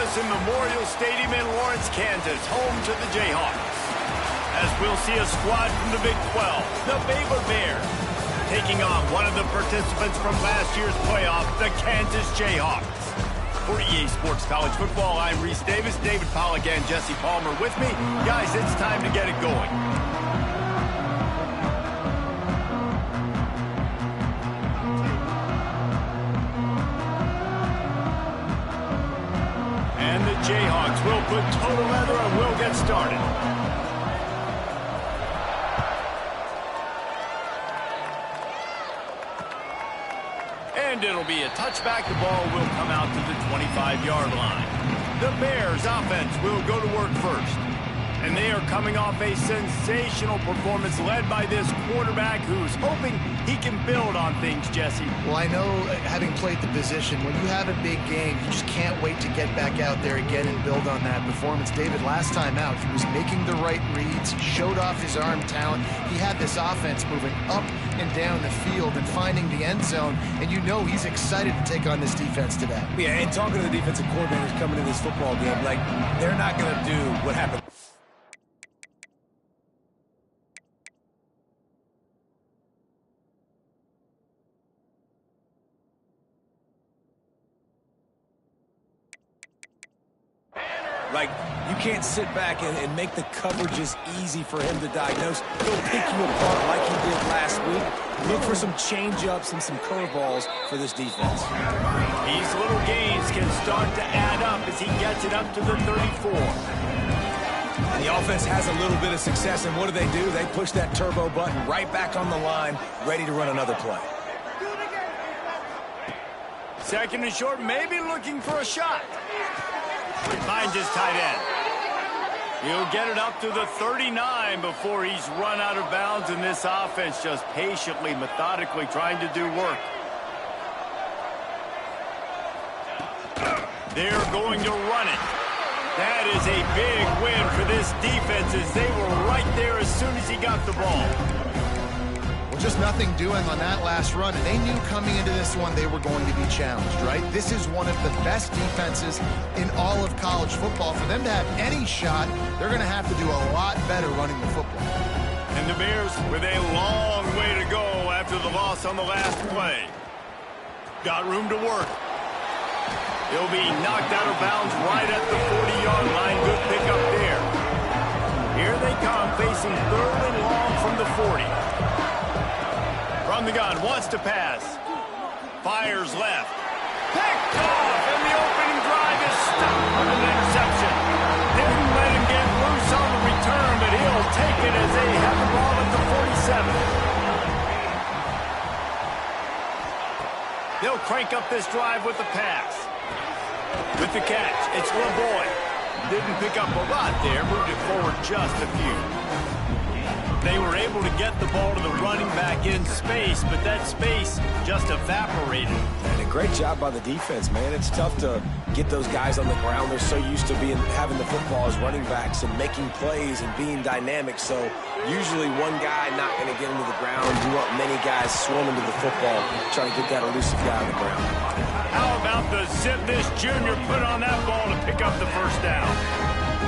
us in Memorial Stadium in Lawrence, Kansas, home to the Jayhawks. As we'll see a squad from the Big 12, the Baylor Bears, taking on one of the participants from last year's playoff, the Kansas Jayhawks. For EA Sports College Football, I'm Reese Davis, David Pollack, and Jesse Palmer with me. Guys, it's time to get it going. And the Jayhawks will put total leather and we'll get started. And it'll be a touchback. The ball will come out to the 25-yard line. The Bears offense will go to work first. And they are coming off a sensational performance led by this quarterback who's hoping he can build on things, Jesse. Well, I know, having played the position, when you have a big game, you just can't wait to get back out there again and build on that performance. David, last time out, he was making the right reads. He showed off his arm talent. He had this offense moving up and down the field and finding the end zone. And you know he's excited to take on this defense today. Yeah, and talking to the defensive coordinators coming in this football game, like, they're not going to do what happened. Like, you can't sit back and make the coverages easy for him to diagnose. He'll pick you apart like he did last week. Look for some change-ups and some curveballs for this defense. These little gains can start to add up as he gets it up to the 34. And the offense has a little bit of success, and what do? They push that turbo button right back on the line, ready to run another play. Second and short, maybe looking for a shot. Finds his tight end. He'll get it up to the 39 before he's run out of bounds, and this offense just patiently, methodically trying to do work. They're going to run it. That is a big win for this defense as they were right there as soon as he got the ball. Just nothing doing on that last run, and they knew coming into this one they were going to be challenged, right? This is one of the best defenses in all of college football. For them to have any shot, they're going to have to do a lot better running the football. And the Bears with a long way to go after the loss on the last play. Got room to work. He'll be knocked out of bounds right at the 40-yard line. Good pickup there. Here they come, facing third and long from the 40. From the gun, wants to pass. Fires left. Picked off, and the opening drive is stopped with an interception. Didn't let him get loose on the return, but he'll take it as they have the ball at the 47. They'll crank up this drive with the pass. With the catch, it's LeBoy. Didn't pick up a lot there, moved it forward just a few. They were able to get the ball to the running back in space, but that space just evaporated. And a great job by the defense, man. It's tough to get those guys on the ground. They're so used to having the football as running backs and making plays and being dynamic. So usually one guy not going to get into the ground. You want many guys swimming to the football, trying to get that elusive guy on the ground. How about the zip this junior put on that ball to pick up the first down?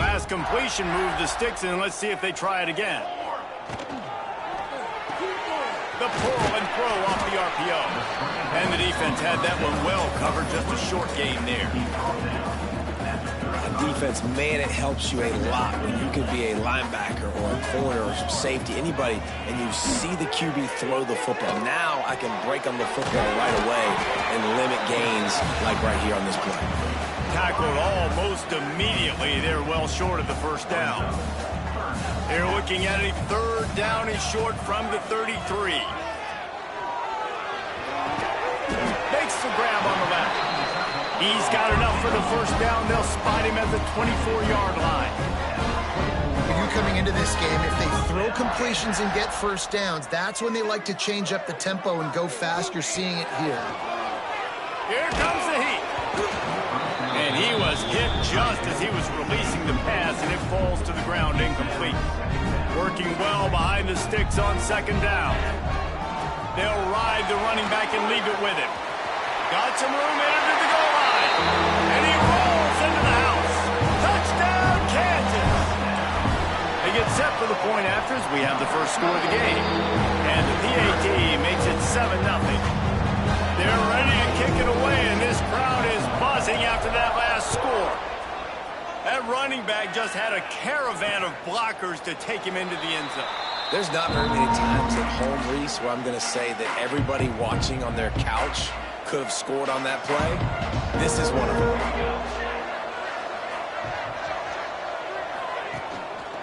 Last completion moved the sticks, and let's see if they try it again. The pull and throw off the RPO. And the defense had that one well covered, just a short gain there. Defense, man, it helps you a lot when you can be a linebacker or a corner or some safety, anybody, and you see the QB throw the football. Now I can break on the football right away and limit gains like right here on this play. Tackled almost immediately. They're well short of the first down. They're looking at a third down and short from the 33. Makes the grab on the left. He's got enough for the first down. They'll spot him at the 24-yard line. When you're coming into this game, if they throw completions and get first downs, that's when they like to change up the tempo and go fast. You're seeing it here. Here comes the heat. And he was hit just as he was releasing the pass, and it falls to the ground incomplete. Working well behind the sticks on second down. They'll ride the running back and leave it with him. Got some room, entered the goal line. And he rolls into the house. set for the point afters. We have the first score of the game. And the PAT makes it 7-0. They're ready to kick it away, and this crowd is buzzing after that last score. That running back just had a caravan of blockers to take him into the end zone. There's not very many times at home, Reese, where I'm going to say that everybody watching on their couch could have scored on that play. This is one of them.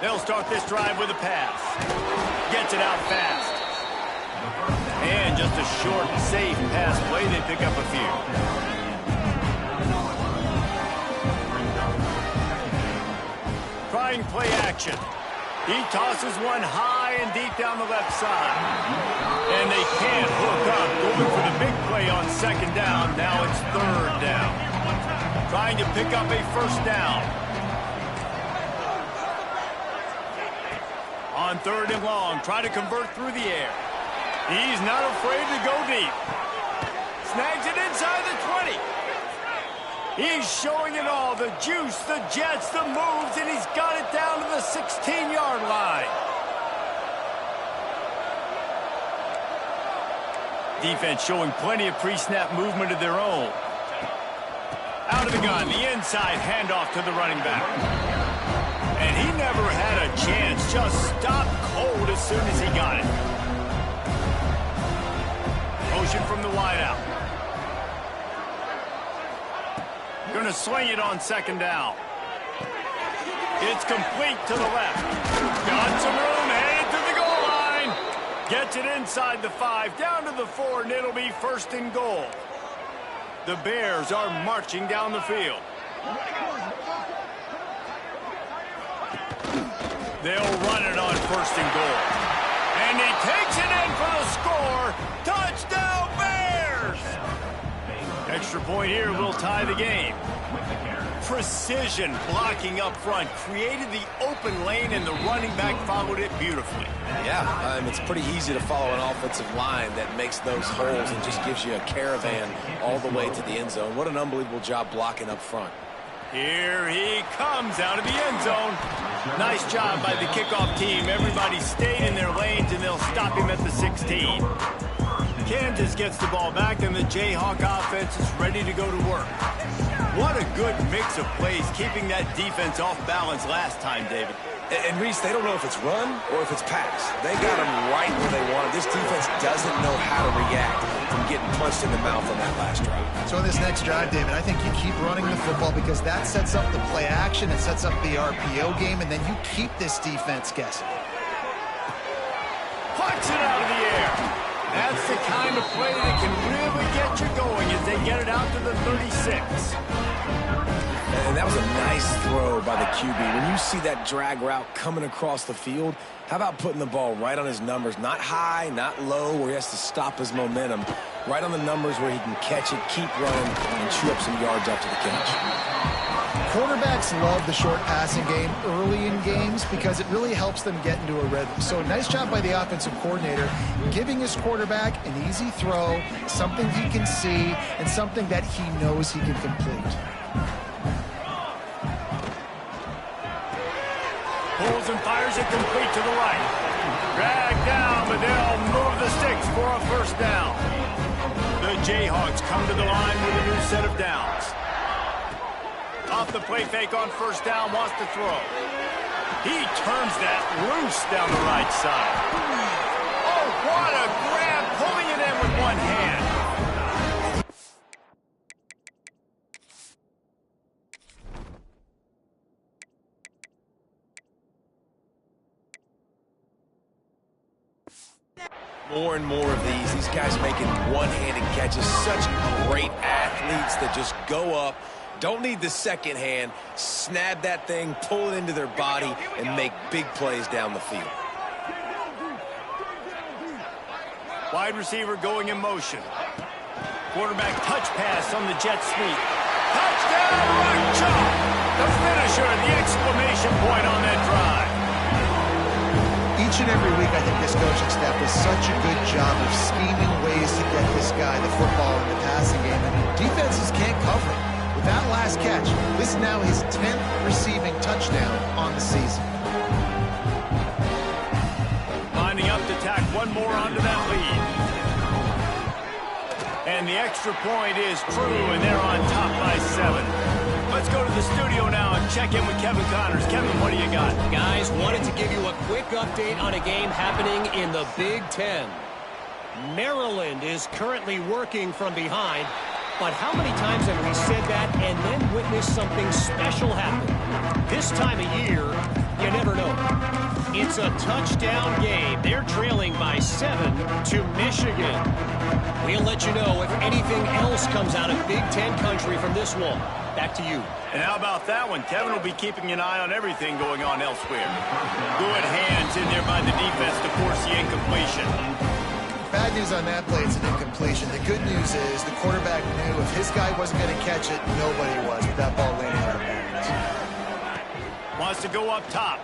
They'll start this drive with a pass. Gets it out fast. And just a short, safe pass play. They pick up a few. Trying play action. He tosses one high and deep down the left side. And they can't hook up. Going for the big play on second down. Now it's third down. Trying to pick up a first down. On third and long, try to convert through the air. He's not afraid to go deep. Snags it inside the 20. He's showing it all, the juice, the jets, the moves, and he's got it down to the 16-yard line. Defense showing plenty of pre-snap movement of their own. Out of the gun, the inside handoff to the running back. And he never had a chance, just stopped cold as soon as he got it. Motion from the wideout. Going to swing it on second down. It's complete to the left. Got some room, headed to the goal line. Gets it inside the 5, down to the 4, and it'll be first and goal. The Bears are marching down the field. They'll run it on first and goal. And he takes it in for the score. Touchdown, Bears! Extra point here will tie the game. Precision blocking up front created the open lane, and the running back followed it beautifully. Yeah, it's pretty easy to follow an offensive line that makes those holes and just gives you a caravan all the way to the end zone. What an unbelievable job blocking up front. Here he comes out of the end zone. Nice job by the kickoff team. Everybody stayed in their lanes, and they'll stop him at the 16. Kansas gets the ball back, and the Jayhawk offense is ready to go to work. What a good mix of plays, keeping that defense off balance last time, David. And Reese, they don't know if it's run or if it's pass. They got them right where they want it. This defense doesn't know how to react from getting punched in the mouth on that last drive. So in this next drive, David, I think you keep running the football because that sets up the play action, it sets up the RPO game, and then you keep this defense guessing. Puts it out of the air. That's the kind of play that can really get you going as they get it out to the 36. And that was a nice throw by the QB. When you see that drag route coming across the field, how about putting the ball right on his numbers? Not high, not low, where he has to stop his momentum. Right on the numbers where he can catch it, keep running, and chew up some yards after the catch. Quarterbacks love the short passing game early in games because it really helps them get into a rhythm. So nice job by the offensive coordinator giving his quarterback an easy throw, something he can see, and something that he knows he can complete. Pulls and fires it complete to the right. Dragged down, but they'll move the sticks for a first down. The Jayhawks come to the line with a new set of downs. Off the play fake on first down, wants to throw. He turns that loose down the right side. Oh, what a grab, pulling it in with one hand. More and more of these guys making one-handed catches. Such great athletes that just go up, don't need the second hand, snap that thing, pull it into their body, and make big plays down the field. Wide receiver going in motion. Quarterback touch pass on the jet sweep. Touchdown, right chop. The finisher, the exclamation point on that drive. Each and every week, I think this coaching staff does such a good job of scheming ways to get this guy the football in the passing game, and defenses can't cover it. With that last catch, this is now his 10th receiving touchdown on the season. one more onto that lead. And the extra point is true, and they're on top by 7. Let's go to the studio now and check in with Kevin Connors. Kevin, what do you got? Guys, wanted to give you a quick update on a game happening in the Big Ten. Maryland is currently working from behind, but how many times have we said that and then witnessed something special happen? This time of year, you never know. It's a touchdown game. They're trailing by 7 to Michigan. We'll let you know if anything else comes out of Big Ten country from this one. Back to you. And how about that one? Kevin will be keeping an eye on everything going on elsewhere. Good hands in there by the defense to force the incompletion. Bad news on that play, it's an incompletion. The good news is the quarterback knew if his guy wasn't going to catch it, nobody was with that ball landing out of bounds. Wants to go up top.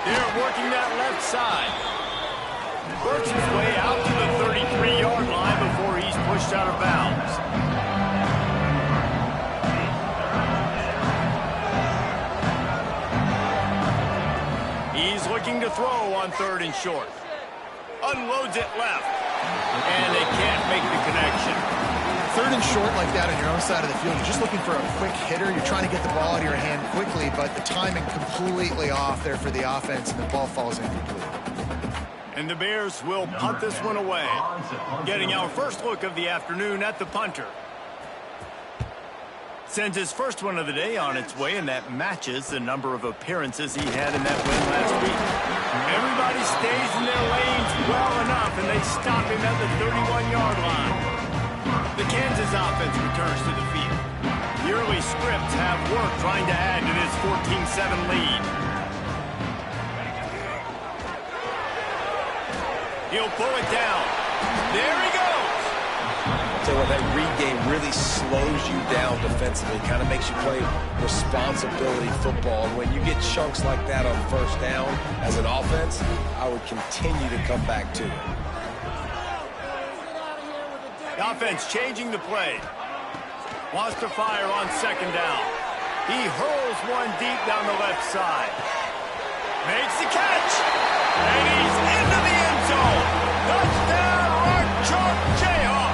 They're working that left side. Works his way out to the 33-yard line before he's pushed out of bounds. He's looking to throw on 3rd and short. Unloads it left. And they can't make the connection. 3rd and short like that on your own side of the field. You're just looking for a quick hitter. You're trying to get the ball out of your hand quickly, but the timing completely off there for the offense, and the ball falls incomplete. And the Bears will punt this one away. Getting our first look of the afternoon at the punter. Sends his first one of the day on its way, and that matches the number of appearances he had in that win last week. Everybody stays in their lanes well enough, and they stop him at the 31-yard line. The Kansas offense returns to the field. The early scripts have work trying to add to this 14-7 lead. He'll pull it down. There he goes. So that read game really slows you down defensively, kind of makes you play responsibility football. And when you get chunks like that on 1st down as an offense, I would continue to come back to it. The offense changing the play. Wants to fire on 2nd down. He hurls one deep down the left side. Makes the catch. And he's into the end zone. Touchdown, Archer Jayhawk.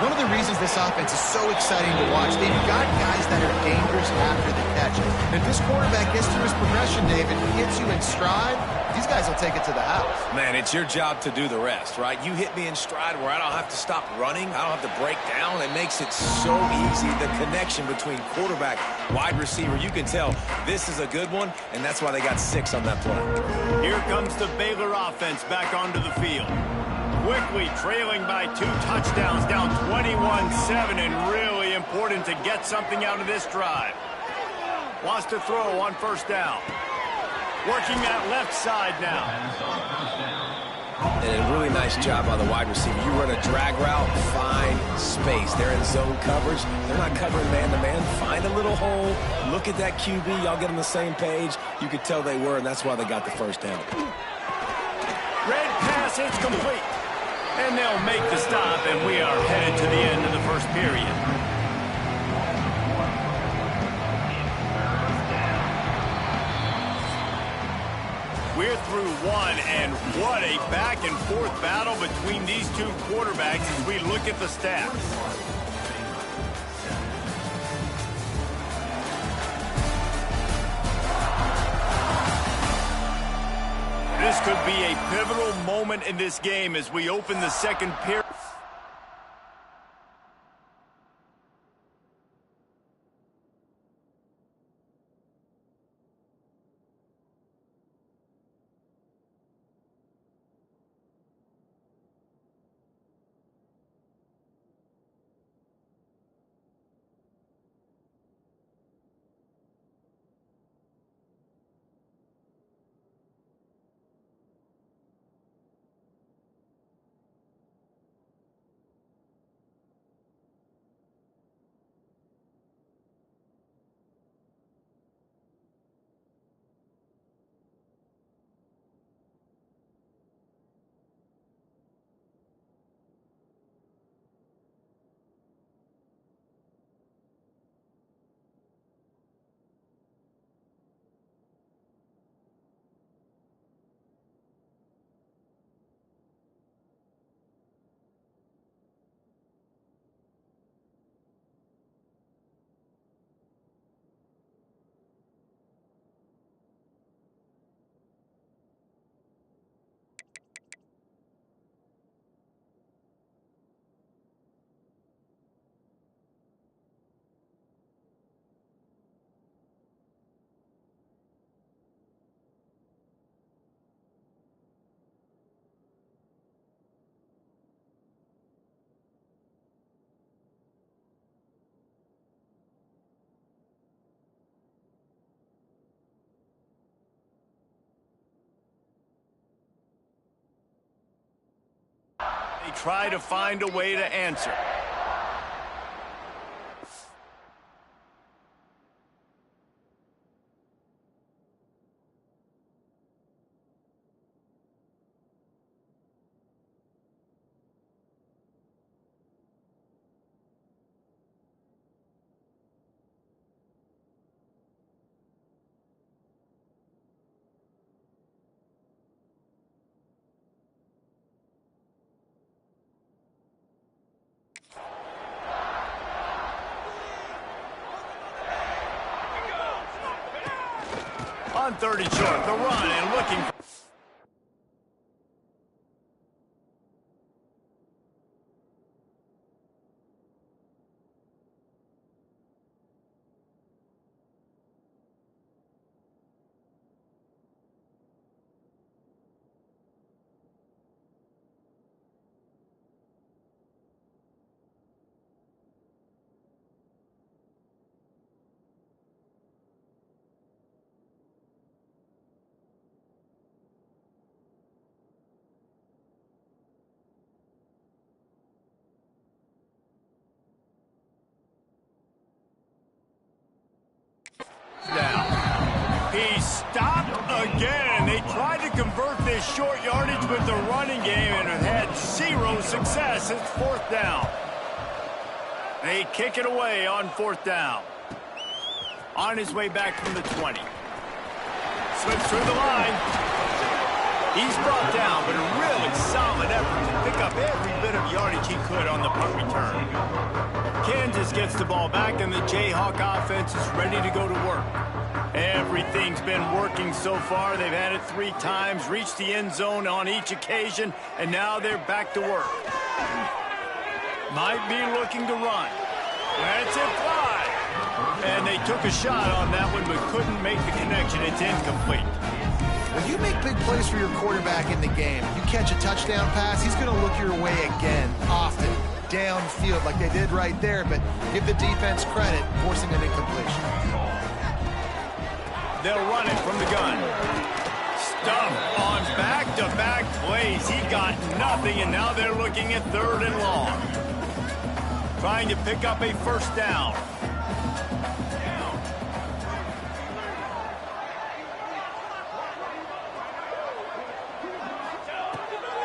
One of the reasons this offense is so exciting to watch, they've got guys that are dangerous after the catch. And if this quarterback gets through his progression, David, hits you in stride, these guys will take it to the house. Man, it's your job to do the rest, right? You hit me in stride where I don't have to stop running. I don't have to break down. It makes it so easy. The connection between quarterback, wide receiver, you can tell this is a good one, and that's why they got 6 on that play. Here comes the Baylor offense back onto the field. Quickly trailing by 2 touchdowns, down 21-7, and really important to get something out of this drive. Wants to throw on 1st down. Working that left side now. And a really nice job by the wide receiver. You run a drag route, find space. They're in zone coverage. They're not covering man-to-man. Find a little hole. Look at that QB. Y'all get on the same page. You could tell they were, and that's why they got the 1st down. Red pass, it's complete. And they'll make the stop, and we are headed to the end of the 1st period. We're through one, and what a back-and-forth battle between these 2 quarterbacks as we look at the stats. This could be a pivotal moment in this game as we open the 2nd period. try to find a way to answer. On 30 short, the run and looking for... down. He stopped again. They tried to convert this short yardage with the running game and it had zero success. It's 4th down. They kick it away on 4th down. On his way back from the 20. Slips through the line. He's brought down, but a really solid effort to pick up every bit of yardage he could on the punt return. Kansas gets the ball back, and the Jayhawk offense is ready to go to work. Everything's been working so far. They've had it 3 times, reached the end zone on each occasion, and now they're back to work. Might be looking to run. That's it, fly. And they took a shot on that one, but couldn't make the connection. It's incomplete. When you make big plays for your quarterback in the game, you catch a touchdown pass, he's going to look your way again, often, downfield like they did right there, but give the defense credit, forcing an incompletion. They'll run it from the gun. Stuffed on back-to-back plays. He got nothing, and now they're looking at 3rd and long. Trying to pick up a 1st down.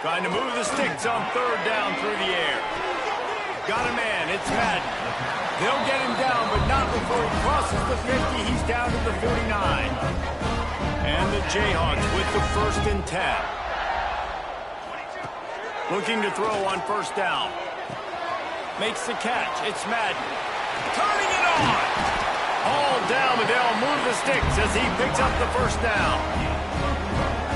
Trying to move the sticks on 3rd down through the air. Got a man. It's Madden. They'll get him down, but not before he crosses the 50. He's down to the 49. And the Jayhawks with the 1st and 10. Looking to throw on 1st down. Makes the catch. It's Madden. Turning it on. All down, but they'll move the sticks as he picks up the 1st down.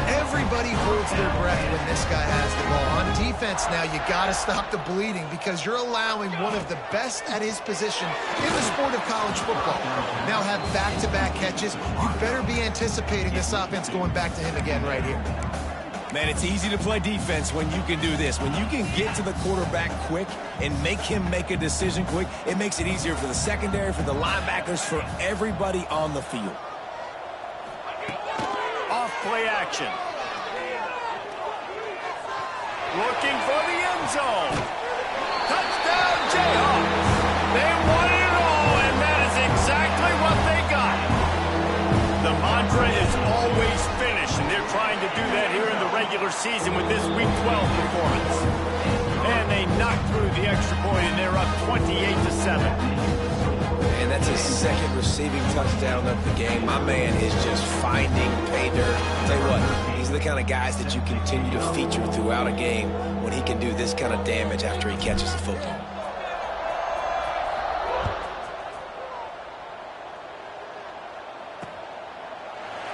Everybody holds their breath when this guy has the ball. On defense now, you got to stop the bleeding because you're allowing one of the best at his position in the sport of college football. Now have back-to-back catches. You better be anticipating this offense going back to him again right here. Man, it's easy to play defense when you can do this. When you can get to the quarterback quick and make him make a decision quick, it makes it easier for the secondary, for the linebackers, for everybody on the field. Off play action. Looking for the end zone. Touchdown, Jayhawks. They wanted it all, and that is exactly what they got. The mantra is always finish, and they're trying to do that here in the regular season with this Week 12 performance. And they knocked through the extra point, and they're up 28-7. And that's his 2nd receiving touchdown of the game. My man is just finding pay dirt. Tell you what, these are the kind of guys that you continue to feature throughout a game when he can do this kind of damage after he catches the football.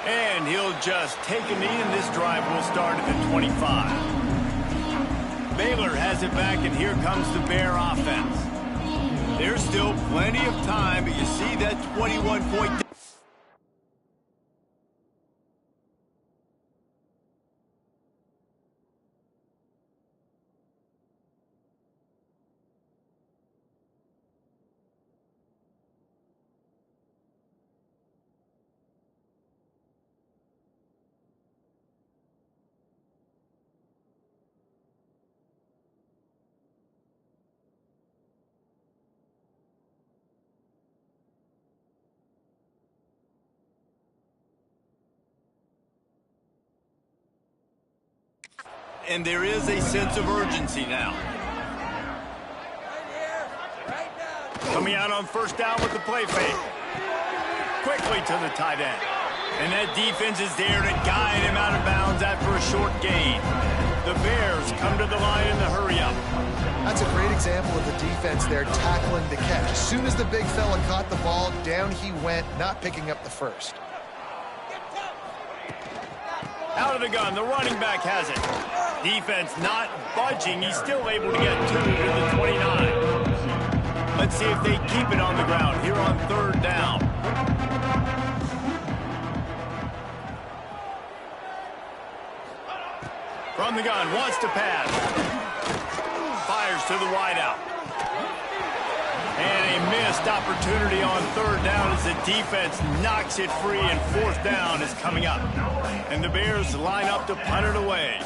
And he'll just take a knee, and this drive will start at the 25. Baylor has it back, and here comes the Bear offense. There's still plenty of time, but you see that 21-point... and there is a sense of urgency now. Coming out on first down with the play fake. Quickly to the tight end. And that defense is there to guide him out of bounds after a short gain. The Bears come to the line in the hurry-up. That's a great example of the defense there tackling the catch. As soon as the big fella caught the ball, down he went, not picking up the first. Out of the gun, the running back has it. Defense not budging. He's still able to get 2 to the 29. Let's see if they keep it on the ground here on third down. From the gun, wants to pass. Fires to the wideout. And a missed opportunity on third down as the defense knocks it free, and fourth down is coming up. And the Bears line up to punt it away.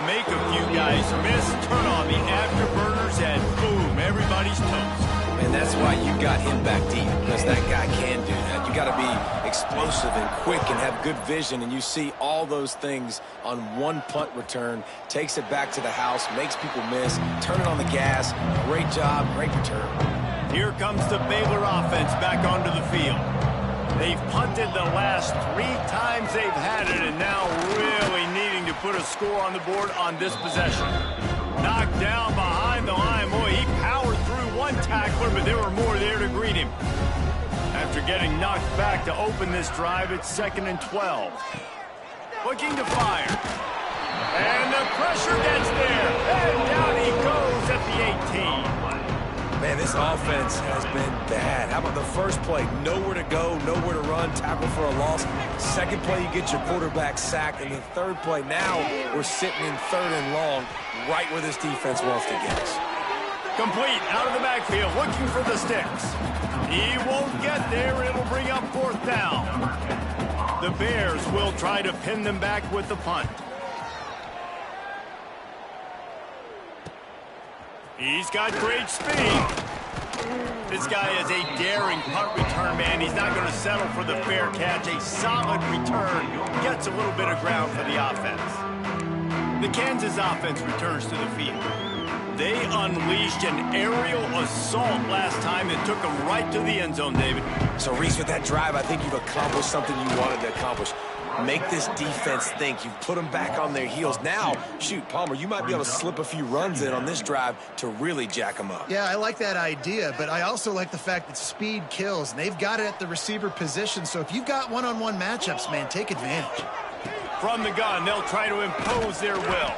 Make a few guys miss, turn on the afterburners, and boom, everybody's toast. And that's why you got him back deep, because that guy can do that. You got to be explosive and quick and have good vision, and you see all those things on one punt return. Takes it back to the house, makes people miss, turn it on the gas. Great job, great return. Here comes the Baylor offense back onto the field. They've punted the last 3 times they've had it, and now really needing to put a score on the board on this possession. Knocked down behind the line. Boy, he powered through one tackler, but there were more there to greet him. After getting knocked back to open this drive, it's 2nd and 12. Looking to fire. And the pressure gets there. And down he goes at the 18. Man, this offense has been bad. How about the first play? Nowhere to go, nowhere to run, tackle for a loss. Second play, you get your quarterback sacked. And the third play, now we're sitting in 3rd and long, right where this defense wants to get us. Complete, out of the backfield, looking for the sticks. He won't get there. It'll bring up 4th down. The Bears will try to pin them back with the punt. He's got great speed. This guy is a daring punt return man. He's not going to settle for the fair catch. A solid return. Gets a little bit of ground for the offense. The Kansas offense returns to the field. They unleashed an aerial assault last time that took them right to the end zone, David. So, Reese, with that drive, I think you've accomplished something you wanted to accomplish. Make this defense think. You've put them back on their heels. Now, shoot, Palmer, you might be able to slip a few runs in on this drive to really jack them up. Yeah, I like that idea, but I also like the fact that speed kills, and they've got it at the receiver position, so if you've got one-on-one matchups, man, take advantage. From the gun, they'll try to impose their will.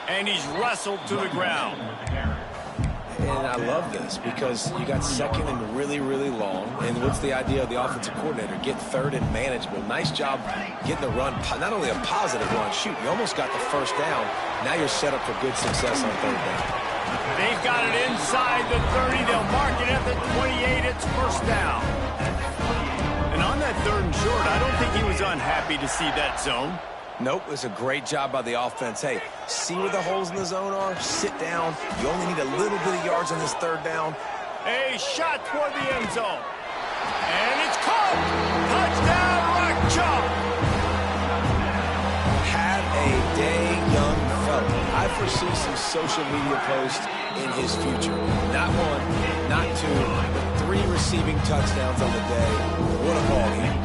And he's wrestled to the ground. And I love this because you got 2nd and really, really long. And what's the idea of the offensive coordinator? Get 3rd and manageable. Nice job getting the run. Not only a positive run, shoot, you almost got the first down. Now you're set up for good success on 3rd down. They've got it inside the 30. They'll mark it at the 28. It's 1st down. And on that 3rd and short, I don't think he was unhappy to see that zone. Nope, it's a great job by the offense. Hey, see where the holes in the zone are? Sit down. You only need a little bit of yards on this 3rd down. A shot toward the end zone. And it's caught. Touchdown, Rock Chalk. Have a day, young fella. I foresee some social media posts in his future. Not 1, not 2, but 3 receiving touchdowns on the day. What a ball game.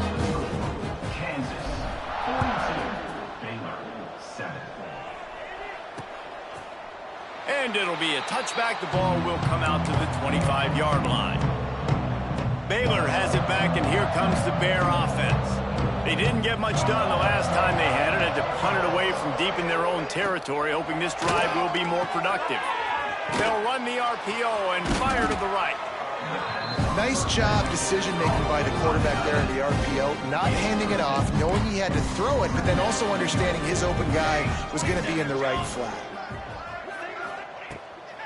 And it'll be a touchback. The ball will come out to the 25-yard line. Baylor has it back, and here comes the Bear offense. They didn't get much done the last time they had it. Had to punt it away from deep in their own territory, hoping this drive will be more productive. They'll run the RPO and fire to the right. Nice job decision-making by the quarterback there in the RPO, not handing it off, knowing he had to throw it, but then also understanding his open guy was going to be in the right flat.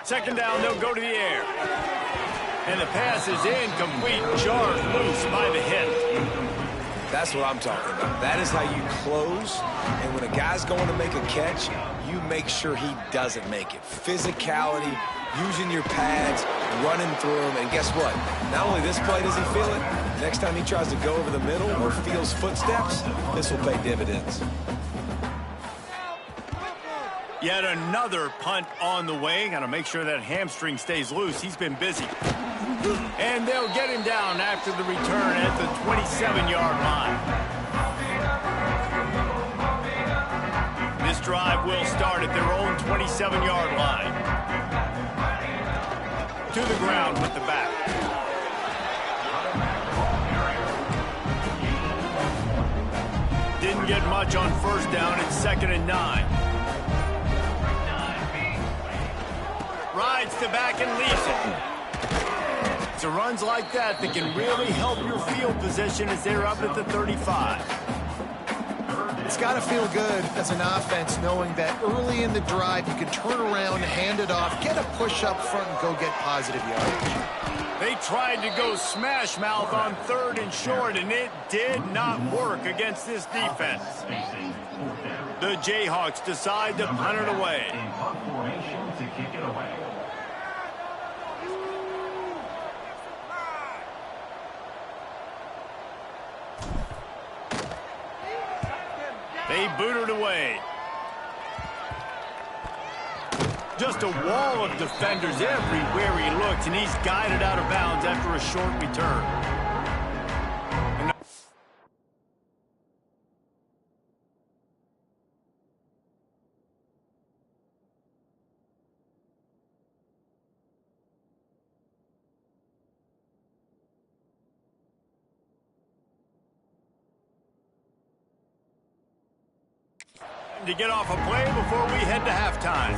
Second down, they'll go to the air. And the pass is incomplete, jarred loose by the hit. That's what I'm talking about. That is how you close. And when a guy's going to make a catch, you make sure he doesn't make it. Physicality, using your pads, running through him. And guess what? Not only this play does he feel it, next time he tries to go over the middle or feels footsteps, this will pay dividends. Yet another punt on the way. Got to make sure that hamstring stays loose. He's been busy. And they'll get him down after the return at the 27-yard line. This drive will start at their own 27-yard line. To the ground with the back. Didn't get much on first down. It's 2nd and 9. Rides to back and leaves it. It's runs like that that can really help your field position as they're up at the 35. It's got to feel good as an offense knowing that early in the drive you can turn around, hand it off, get a push up front, and go get positive yardage. They tried to go smash mouth on 3rd and short, and it did not work against this defense. The Jayhawks decide to punt it away. They boot it away. Just a wall of defenders everywhere he looks, and he's guided out of bounds after a short return. To get off a play before we head to halftime.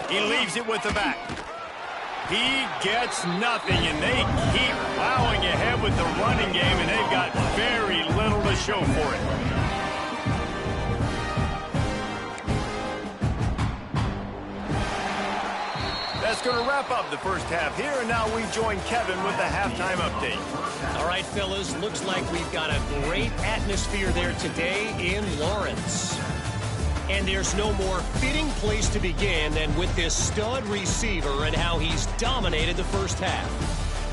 He leaves it with the back. He gets nothing, and they keep plowing ahead with the running game, and they've got very little to show for it. That's going to wrap up the first half here, and now we join Kevin with the halftime update. All right, fellas, looks like we've got a great atmosphere there today in Lawrence. And there's no more fitting place to begin than with this stud receiver and how he's dominated the first half.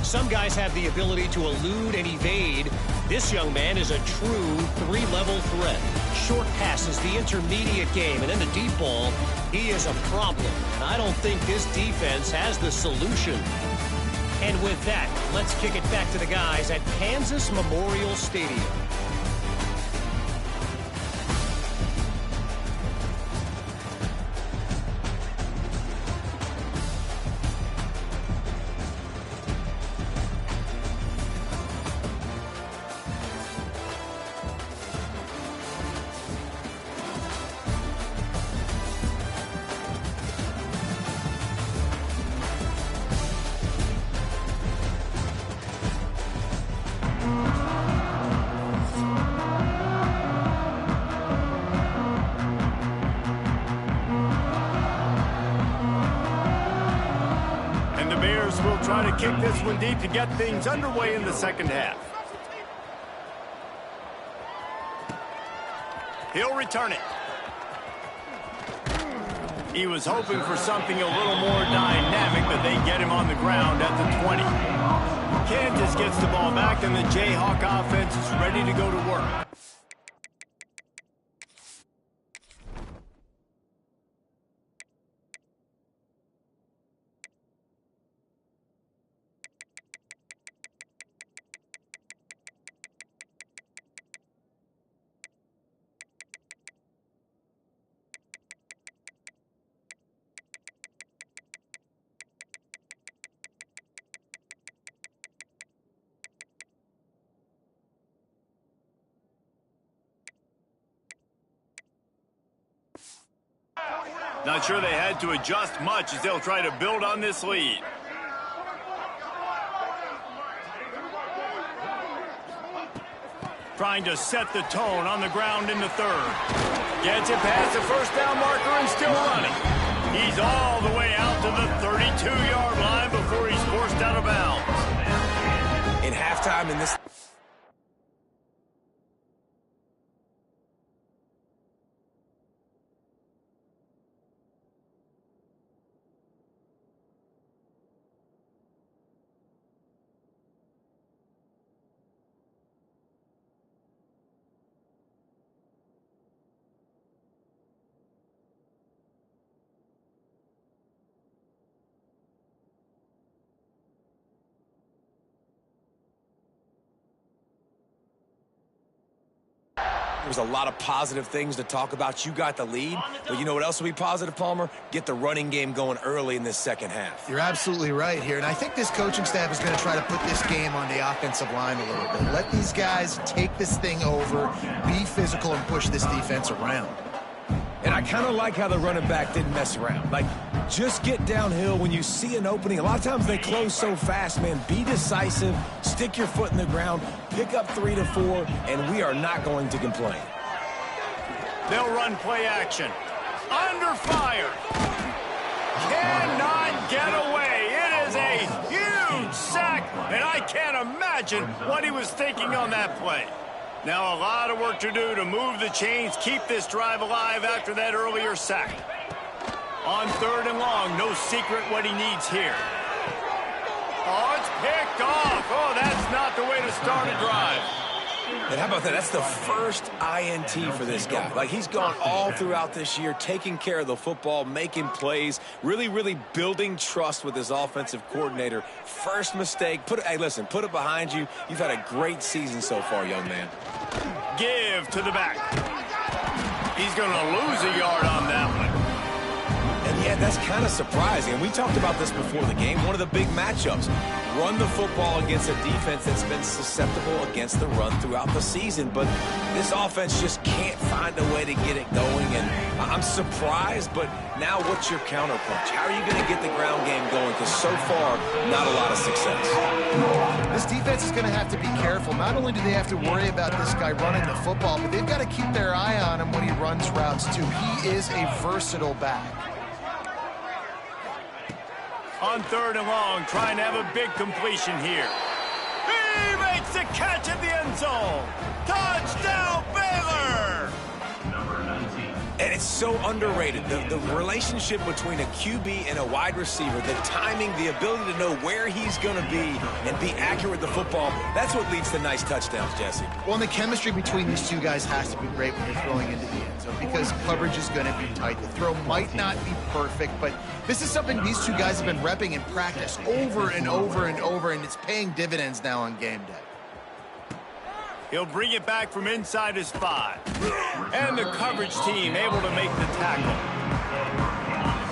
Some guys have the ability to elude and evade. This young man is a true three-level threat. Short passes, the intermediate game, and then the deep ball, he is a problem. And I don't think this defense has the solution. And with that, let's kick it back to the guys at Kansas Memorial Stadium. Will try to kick this one deep to get things underway in the second half. He'll return it. He was hoping for something a little more dynamic, but they get him on the ground at the 20. Kansas gets the ball back, and the Jayhawk offense is ready to go to work. Not sure they had to adjust much as they'll try to build on this lead. trying to set the tone on the ground in the third. Gets it past the first down marker and still running. He's all the way out to the 32-yard line before he's forced out of bounds. In halftime in this... There's a lot of positive things to talk about. You got the lead, but you know what else will be positive, Palmer? Get the running game going early in this second half. You're absolutely right here, and I think this coaching staff is going to try to put this game on the offensive line a little bit. Let these guys take this thing over, be physical, and push this defense around. And I kind of like how the running back didn't mess around. Like, just get downhill when you see an opening. A lot of times they close so fast, man. Be decisive, stick your foot in the ground, pick up 3 to 4, and we are not going to complain. They'll run play action. Under fire. Cannot get away. It is a huge sack, and I can't imagine what he was thinking on that play. Now a lot of work to do to move the chains, keep this drive alive after that earlier sack. On 3rd and long, no secret what he needs here. Oh, it's picked off. Oh, that's not the way to start a drive. And how about that? That's the first INT for this guy. Like, he's gone all throughout this year, taking care of the football, making plays, really, really building trust with his offensive coordinator. First mistake. Hey, listen, put it behind you. You've had a great season so far, young man. Give to the back. He's going to lose a yard on that one. And yeah, that's kind of surprising. And we talked about this before the game. One of the big matchups. Run the football against a defense that's been susceptible against the run throughout the season. But this offense just can't find a way to get it going. And I'm surprised, but now what's your counterpunch? How are you going to get the ground game going? Because so far, not a lot of success. This defense is going to have to be careful. Not only do they have to worry about this guy running the football, but they've got to keep their eye on him when he runs routes, too. He is a versatile back. On 3rd and long, trying to have a big completion here. He makes the catch at the end zone. Touchdown, Baylor! And it's so underrated. The relationship between a QB and a wide receiver, the timing, the ability to know where he's going to be and be accurate with the football, that's what leads to nice touchdowns, Jesse. Well, and the chemistry between these two guys has to be great when you're throwing into the end zone because coverage is going to be tight. The throw might not be perfect, but this is something these two guys have been repping in practice over and over and over, and it's paying dividends now on game day. He'll bring it back from inside his 5. And the coverage team able to make the tackle.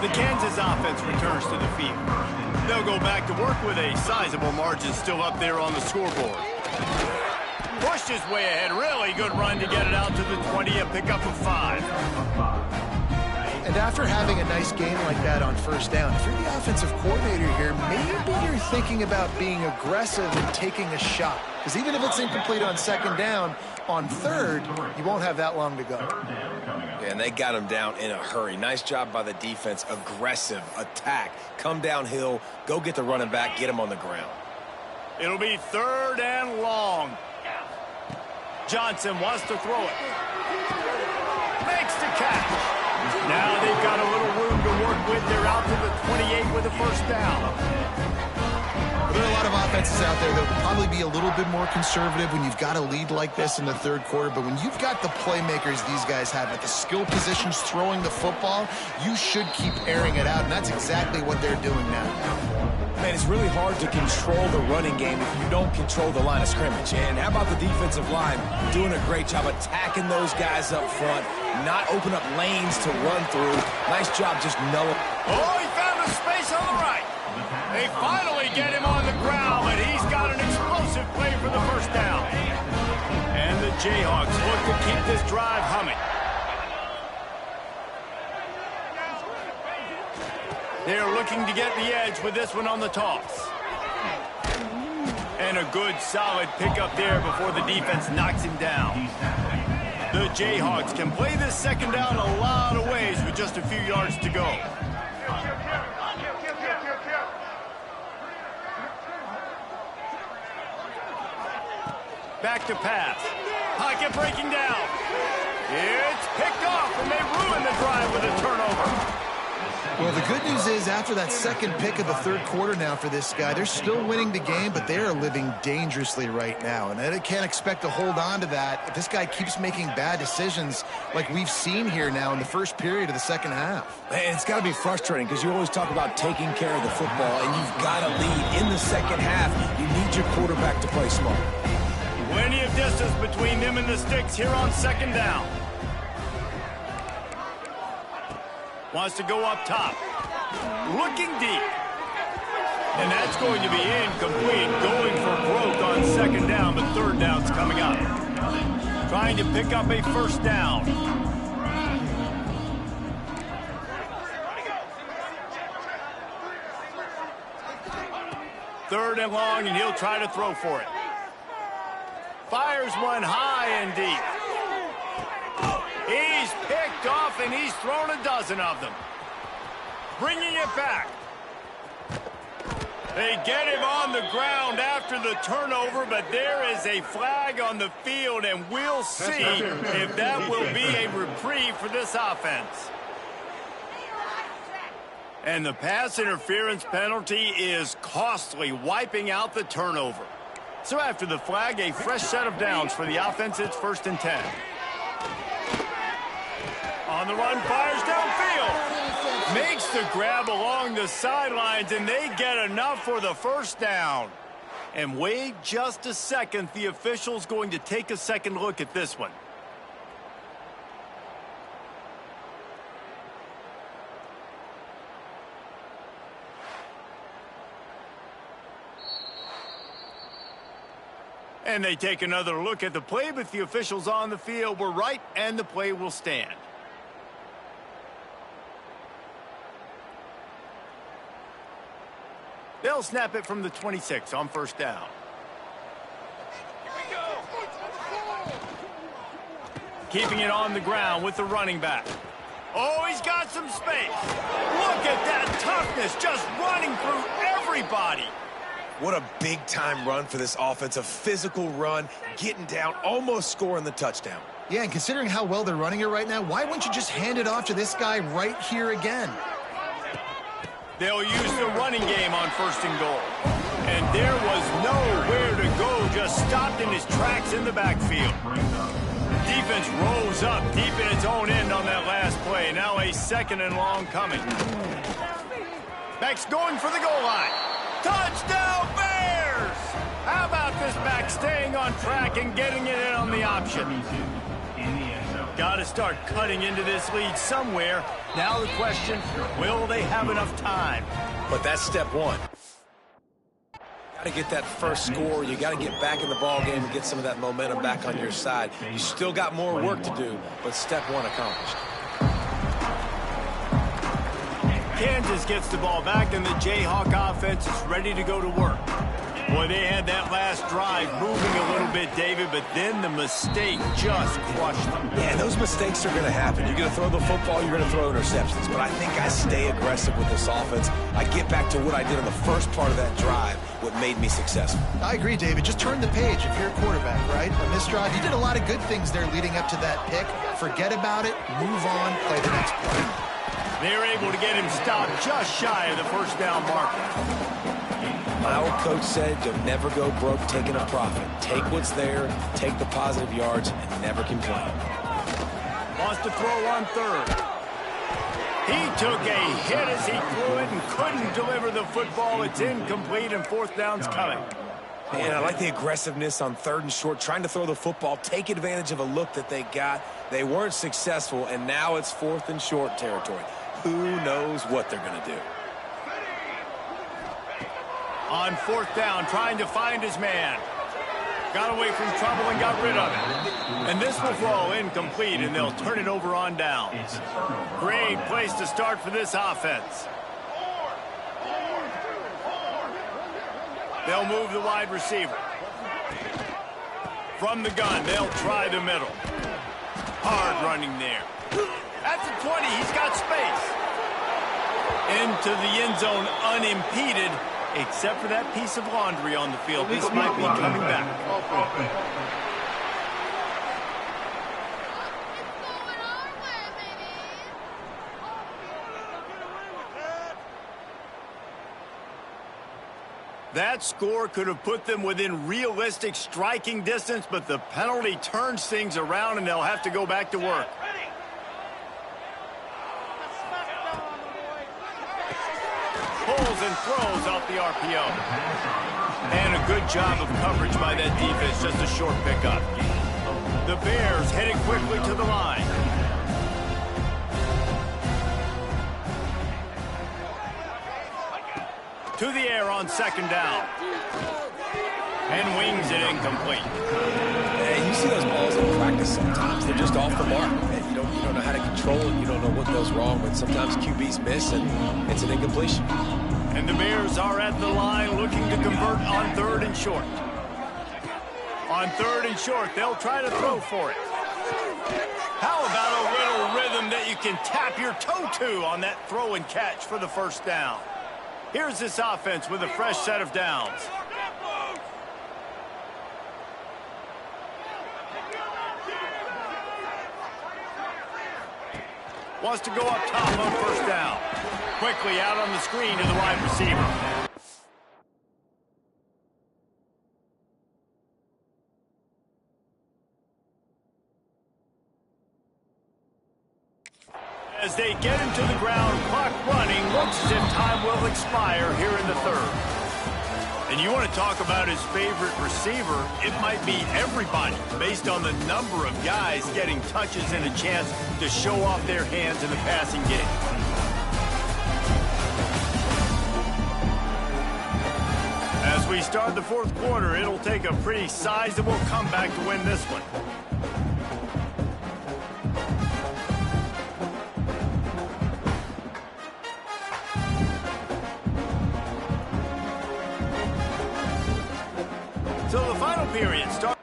The Kansas offense returns to the field. They'll go back to work with a sizable margin still up there on the scoreboard. Pushed his way ahead. Really good run to get it out to the 20, a pickup of 5. And after having a nice game like that on first down, if you're the offensive coordinator here, maybe you're thinking about being aggressive and taking a shot. Because even if it's incomplete on 2nd down, on 3rd, you won't have that long to go. Yeah, and they got him down in a hurry. Nice job by the defense. Aggressive, attack, come downhill, go get the running back, get him on the ground. It'll be 3rd and long. Johnson wants to throw it. Makes the catch. Now they've got a little room to work with. They're out to the 28 with a first down. There are a lot of offenses out there that will probably be a little bit more conservative when you've got a lead like this in the 3rd quarter. But when you've got the playmakers these guys have at the skill positions throwing the football, you should keep airing it out. And that's exactly what they're doing now. Man, it's really hard to control the running game if you don't control the line of scrimmage. And how about the defensive line doing a great job attacking those guys up front, not open up lanes to run through. Nice job just knowing. Oh, he found a space on the right. They finally get him on the ground, but he's got an explosive play for the first down. And the Jayhawks look to keep this drive humming. They're looking to get the edge with this one on the toss. And a good, solid pickup there before the defense knocks him down. The Jayhawks can play this second down a lot of ways with just a few yards to go. Back to pass. Pocket breaking down. It's picked off, and they ruin the drive with a turnover. Well, the good news is after that second pick of the third quarter now for this guy, they're still winning the game, but they are living dangerously right now. And they can't expect to hold on to that if this guy keeps making bad decisions like we've seen here now in the first period of the second half. Man, it's got to be frustrating because you always talk about taking care of the football, and you've got to lead in the second half. You need your quarterback to play smart. Plenty of distance between them and the sticks here on second down. Wants to go up top. Looking deep. And that's going to be incomplete. Going for broke on second down, but third down's coming up. Trying to pick up a first down. Third and long, and he'll try to throw for it. Fires one high and deep. He's picked off, and he's thrown a dozen of them. Bringing it back. They get him on the ground after the turnover, but there is a flag on the field, and we'll see if that will be a reprieve for this offense. And the pass interference penalty is costly, wiping out the turnover. So after the flag, a fresh set of downs for the offense. It's 1st and 10. On the run, fires downfield. Makes the grab along the sidelines, and they get enough for the first down. And wait just a second. The official's going to take a second look at this one. And they take another look at the play, but the officials on the field were right, and the play will stand. They'll snap it from the 26 on first down. Keeping it on the ground with the running back. Oh, he's got some space. Look at that toughness, just running through everybody. What a big-time run for this offense. A physical run, getting down, almost scoring the touchdown. Yeah, and considering how well they're running it right now, why wouldn't you just hand it off to this guy right here again? They'll use the running game on 1st and goal. And there was nowhere to go, just stopped in his tracks in the backfield. Defense rose up deep in its own end on that last play. Now a 2nd and long coming. Back's going for the goal line. Touchdown, Bears! How about this back staying on track and getting it in on the option? Got to start cutting into this lead somewhere. Now the question, will they have enough time? But that's step one. Got to get that first score. You got to get back in the ball game and get some of that momentum back on your side. You still got more work to do, but step one accomplished. Kansas gets the ball back, and the Jayhawk offense is ready to go to work. Boy, they had that last drive moving a little bit, David, but then the mistake just crushed them. Yeah, those mistakes are going to happen. You're going to throw the football, you're going to throw interceptions. But I think I stay aggressive with this offense. I get back to what I did in the first part of that drive, what made me successful. I agree, David. Just turn the page if you're a quarterback, right? On this drive, you did a lot of good things there leading up to that pick. Forget about it, move on, play the next play. They were able to get him stopped just shy of the first down marker. My old coach said you'll never go broke taking a profit. Take what's there, take the positive yards, and never complain. Wants to throw on 3rd. He took a hit as he threw it and couldn't deliver the football. It's incomplete, and 4th down's coming. Man, I like the aggressiveness on 3rd and short, trying to throw the football, take advantage of a look that they got. They weren't successful, and now it's 4th and short territory. Who knows what they're going to do? On 4th down, trying to find his man. Got away from trouble and got rid of it. And this will fall incomplete, and they'll turn it over on downs. Great place to start for this offense. They'll move the wide receiver. From the gun, they'll try the middle. Hard running there. At the 20, he's got space. Into the end zone unimpeded, except for that piece of laundry on the field. This might be coming back. That score could have put them within realistic striking distance, but the penalty turns things around, and they'll have to go back to work. Pulls and throws off the RPO. And a good job of coverage by that defense, just a short pickup. The Bears heading quickly to the line. To the air on second down. And wings it incomplete. Hey, you see those balls in practice sometimes. They're just off the mark. And you don't know how to control it. You don't know what goes wrong. But sometimes QBs miss, and it's an incompletion. And the Bears are at the line looking to convert on third and short. On third and short, they'll try to throw for it. How about a little rhythm that you can tap your toe to on that throw and catch for the first down? Here's this offense with a fresh set of downs. Wants to go up top on first down. Quickly out on the screen to the wide receiver. As they get him to the ground, clock running, looks as if time will expire here in the third. And you want to talk about his favorite receiver, it might be everybody, based on the number of guys getting touches and a chance to show off their hands in the passing game. As we start the fourth quarter, it'll take a pretty sizable comeback to win this one. So the final period starts.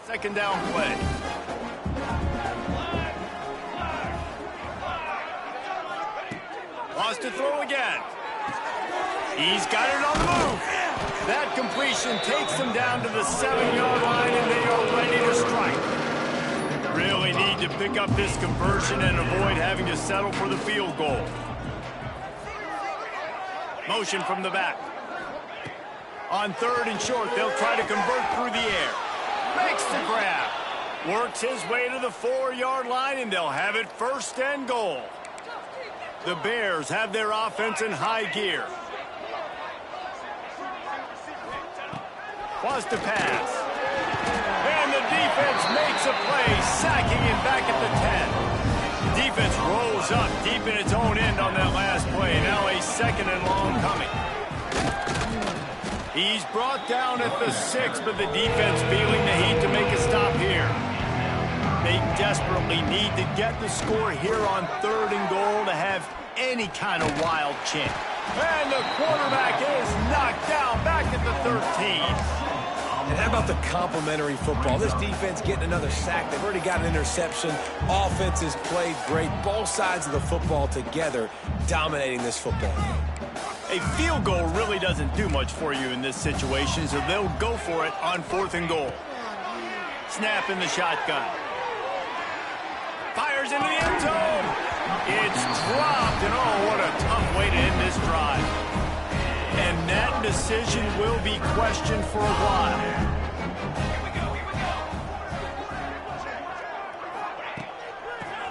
Second down play. Wants to throw again. He's got it on the move. That completion takes them down to the 7-yard line, and they are ready to strike. Really need to pick up this conversion and avoid having to settle for the field goal. Motion from the back. On third and short, they'll try to convert through the air. Makes the grab. Works his way to the 4-yard line, and they'll have it first and goal. The Bears have their offense in high gear. Wants to pass. And the defense makes a play, sacking him back at the 10. Defense rolls up deep in its own end on that last play. Now a second and long coming. He's brought down at the 6, but the defense feeling the heat to make a stop here. They desperately need to get the score here on third and goal to have any kind of wild chance. And the quarterback is knocked down back at the 13. And how about the complimentary football? This defense getting another sack. They've already got an interception. Offense has played great. Both sides of the football together dominating this football game. A field goal really doesn't do much for you in this situation, so they'll go for it on fourth and goal. Snap in the shotgun. Fires into the end zone. It's dropped, and oh, what a tough way to end this drive. And that decision will be questioned for a while.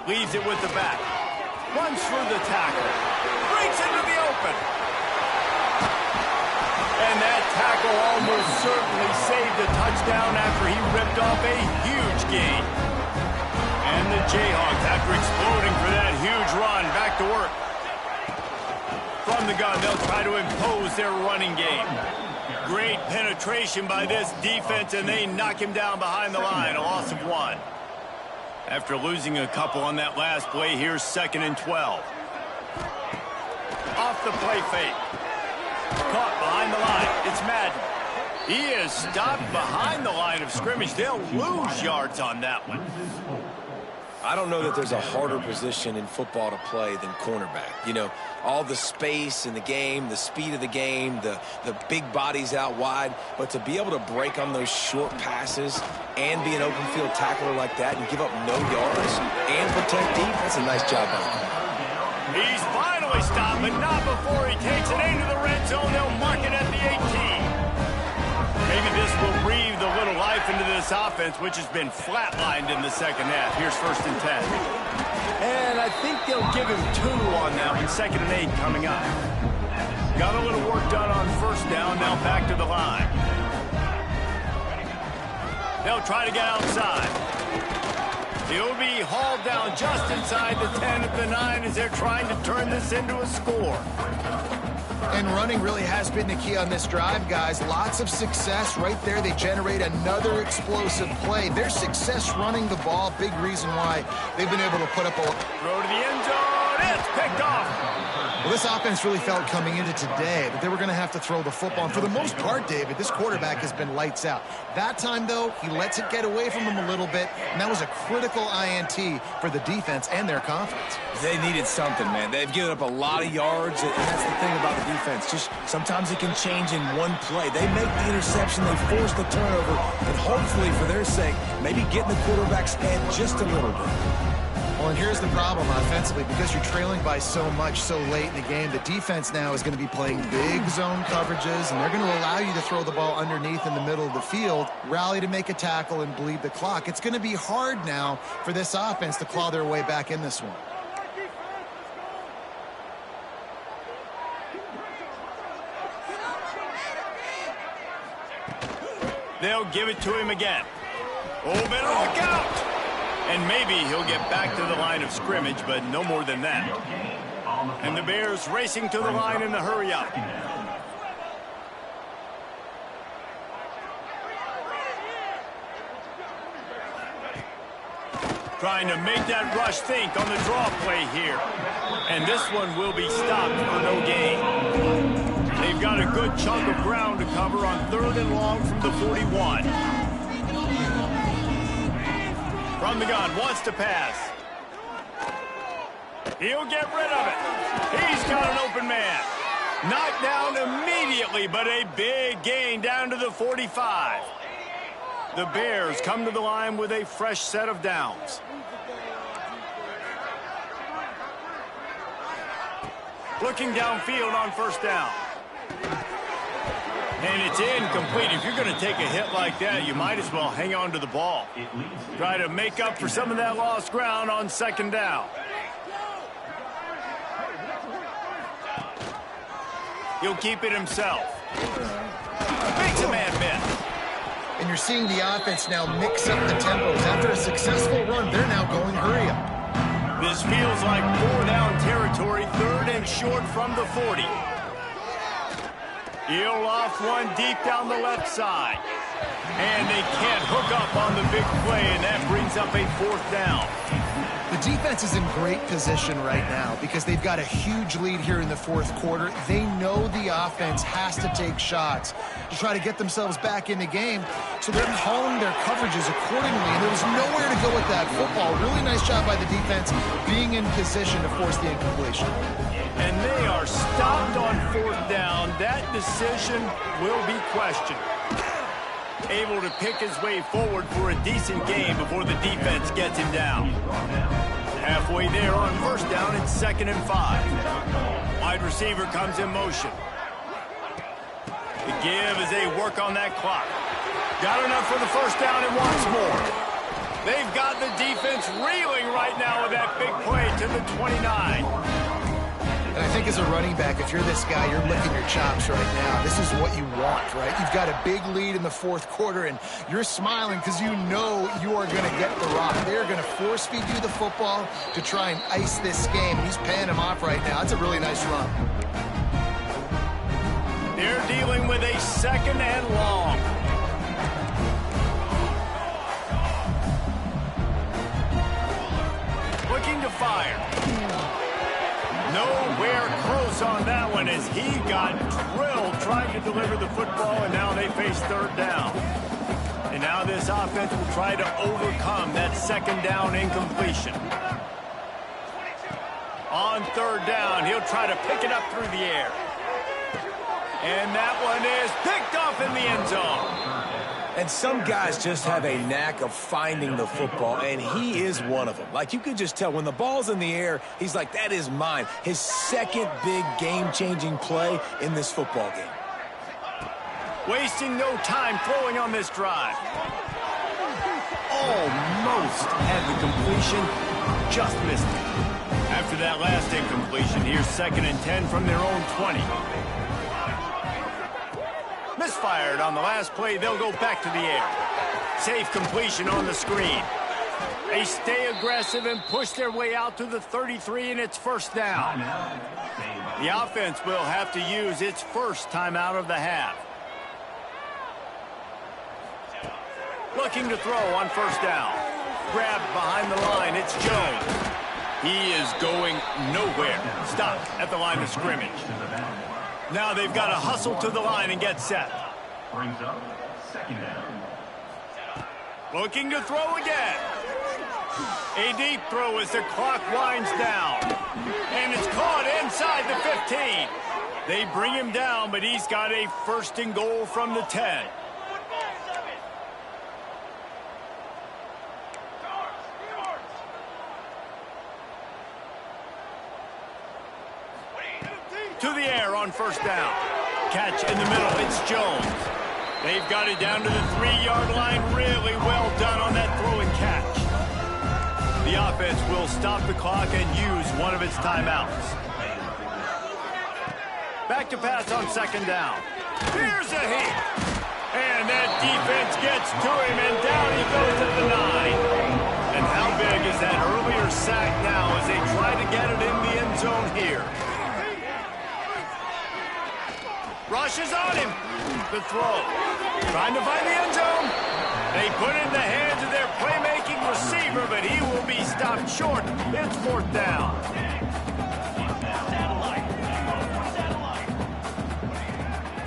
Leaves it with the back. Runs through the tackle. Breaks into the open. And that tackle tackle almost certainly saved a touchdown after he ripped off a huge gain. And the Jayhawks, after exploding for that huge run, back to work. From the gun, they'll try to impose their running game. Great penetration by this defense, and they knock him down behind the line, a loss of 1. After losing a couple on that last play, here's 2nd and 12. Off the play fake. Caught behind the line. It's Madden. He is stopped behind the line of scrimmage. They'll lose yards on that one. I don't know that there's a harder position in football to play than cornerback. You know, all the space in the game, the speed of the game, the big bodies out wide. But to be able to break on those short passes and be an open field tackler like that and give up no yards and protect deep, that's a nice job by the corner. He's finally stopped, but not before he takes it into the red zone. They'll mark it at the 18. Maybe this will breathe a little life into this offense, which has been flatlined in the second half. Here's 1st and 10. And I think they'll give him 2 on that one. 2nd and 8 coming up. Got a little work done on 1st down. Now back to the line. They'll try to get outside. He'll be hauled down just inside the 10 at the 9 as they're trying to turn this into a score. And running really has been the key on this drive, guys. Lots of success right there. They generate another explosive play. Their success running the ball, big reason why they've been able to put up a... Throw to the end zone. It's picked off. Well, this offense really felt coming into today that they were going to have to throw the football. And for the most part, David, this quarterback has been lights out. That time, though, he lets it get away from him a little bit, and that was a critical INT for the defense and their confidence. They needed something, man. They've given up a lot of yards, and that's the thing about the defense. Just sometimes it can change in one play. They make the interception, they force the turnover, and hopefully, for their sake, maybe get in the quarterback's head just a little bit. Well, and here's the problem offensively. Because you're trailing by so much so late in the game, the defense now is going to be playing big zone coverages, and they're going to allow you to throw the ball underneath in the middle of the field, rally to make a tackle, and bleed the clock. It's going to be hard now for this offense to claw their way back in this one. They'll give it to him again. Oh, better look out! And maybe he'll get back to the line of scrimmage, but no more than that. And the Bears racing to the line in the hurry-up. Trying to make that rush think on the draw play here. And this one will be stopped for no gain. They've got a good chunk of ground to cover on 3rd and long from the 41. From the gun, wants to pass. He'll get rid of it. He's got an open man. Knocked down immediately, but a big gain down to the 45. The Bears come to the line with a fresh set of downs. Looking downfield on 1st down. And it's incomplete. If you're going to take a hit like that, you might as well hang on to the ball. Try to make up for some of that lost ground on 2nd down. He'll keep it himself. Makes a man miss. And you're seeing the offense now mix up the tempos. After a successful run, they're now going hurry up. This feels like 4-down territory, 3rd and short from the 40. He'll off one deep down the left side. And they can't hook up on the big play, and that brings up a 4th down. The defense is in great position right now because they've got a huge lead here in the 4th quarter. They know the offense has to take shots to try to get themselves back in the game, so they're calling their coverages accordingly, and there was nowhere to go with that football. Really nice job by the defense being in position to force the incompletion. And they are stopped on 4th down. That decision will be questioned. Able to pick his way forward for a decent game before the defense gets him down. Halfway there on 1st down, it's 2nd and 5. Wide receiver comes in motion. The give as they work on that clock. Got enough for the 1st down and wants more. They've got the defense reeling right now with that big play to the 29. And I think as a running back, if you're this guy, you're licking your chops right now. This is what you want, right? You've got a big lead in the fourth quarter, and you're smiling because you know you are going to get the rock. They're going to force feed you the football to try and ice this game. He's paying him off right now. That's a really nice run. They're dealing with a second and long. Looking to fire. Nowhere close on that one as he got drilled trying to deliver the football, and now they face third down. And now this offense will try to overcome that second down incompletion. On third down, he'll try to pick it up through the air. And that one is picked off in the end zone. And some guys just have a knack of finding the football, and he is one of them. Like, you could just tell when the ball's in the air, he's like, that is mine. His second big game-changing play in this football game. Wasting no time throwing on this drive. Almost had the completion, just missed it. After that last incompletion, here's 2nd and 10 from their own 20. Misfired on the last play, they'll go back to the air. Safe completion on the screen. They stay aggressive and push their way out to the 33, and it's first down. The offense will have to use its first timeout of the half. Looking to throw on first down. Grabbed behind the line, it's Jones. He is going nowhere. Stopped at the line of scrimmage. Now they've got to hustle to the line and get set. Brings up 2nd down. Looking to throw again. A deep throw as the clock winds down. And it's caught inside the 15. They bring him down, but he's got a 1st and goal from the 10. To the air on first down. Catch in the middle, it's Jones. They've got it down to the 3-yard line. Really well done on that throw and catch. The offense will stop the clock and use one of its timeouts. Back to pass on 2nd down. Here's a hit. And that defense gets to him, and down he goes at the 9. And how big is that earlier sack now as they try to get it in the end zone here? Rushes on him. The throw. Trying to find the end zone. They put it in the hands of their playmaking receiver, but he will be stopped short. It's 4th down.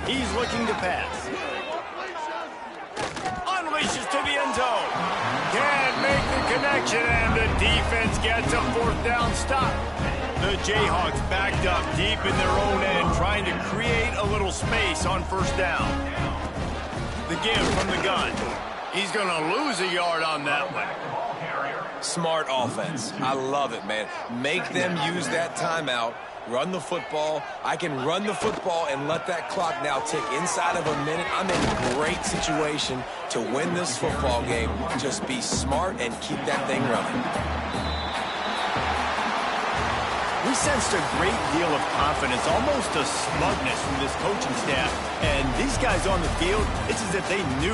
He's looking to pass. Unleashes to the end zone. Can't make the connection, and the defense gets a 4th down stop. The Jayhawks backed up deep in their own end, trying to create a little space on first down. The give from the gun. He's going to lose a yard on that one. Smart offense. I love it, man. Make them use that timeout. Run the football. I can run the football and let that clock now tick inside of a minute. I'm in a great situation to win this football game. Just be smart and keep that thing running. We sensed a great deal of confidence, almost a smugness from this coaching staff. And these guys on the field, it's as if they knew